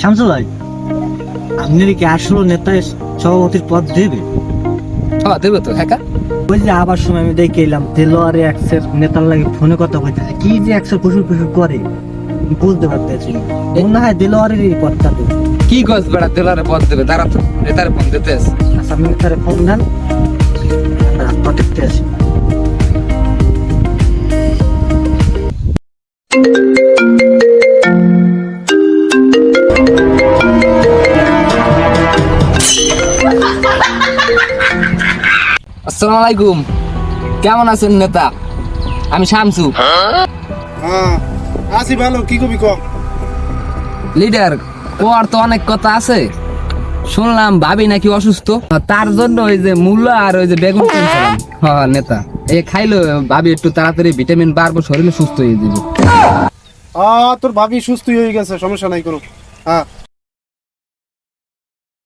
শামসুল ভাই, আপনি কি আসলে নেতায় সভাপতির পদ দেবে? হ্যাঁ দেবে তো। হ্যাঁ ওই যে আবার সময় আমি দেখে এলাম দেলোয়ারে একসের নেতার লাগে ফোনে কথা কইতেছে, কি যে একসের কুসুর কুসুর করে বুঝতে পারতেছি না। মনে হয় দেলোয়ারেরই পদটা দেবে। কি গছ বেড়া দেলারে পদ দেবে, দাঁড়া তো নেতারে ফোন দিতে আছে। আচ্ছা, আপনি নেতারে ফোন দেন, পদ দেখতে আসি। আসসালামু আলাইকুম, কেমন আছেন নেতা? আমি শামসু। হ্যাঁ আছি ভালো, কি কবি ক। লিডার, ওর তো অনেক কথা আছে। শুনলাম ভাবি নাকি অসুস্থ, তার জন্য ওই যে মূলা আর ওই যে বেগুন কিনছিলাম। হ্যাঁ নেতা, এ খাইলো ভাবি একটু তাড়াতাড়ি ভিটামিন বাড়বো, শরীরে সুস্থ হয়ে যাবে। তোর ভাবি সুস্থ হয়ে গেছে, সমস্যা নাই কোনো। হ্যাঁ